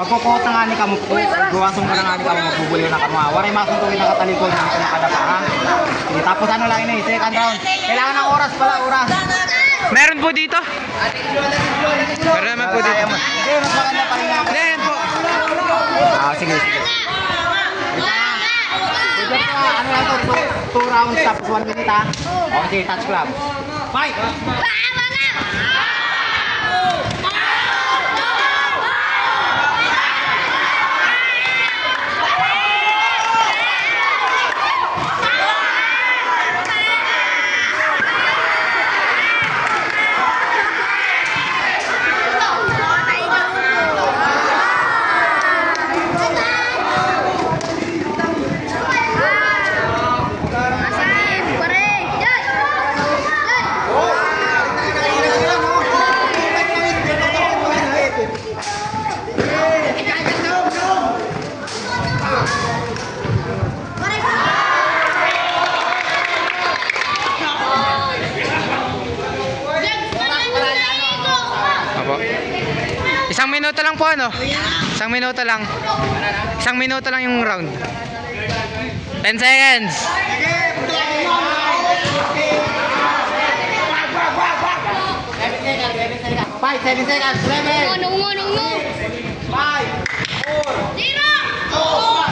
Magkukot na nga ni kamo po. Guwasong ka na nga ni kamo magbubuli na kamo. Waray masuntukin na katalikod na nakadapa ha. Sige, tapos ano lang ini, second round. Kailangan ng oras pala, oras. Meron po dito? Meron naman po dito. Hindi, mas maganda pa rin ako. Hindi, yan po. Sige, sige. Ano lang to, 2 rounds tapos 1 minute ha. Okay, touch club. Fight! Isang minuto lang po ano? Isang minuto lang. Isang minuto lang yung round. 10 seconds. 5, 7 seconds, 11. 5, 4, 0.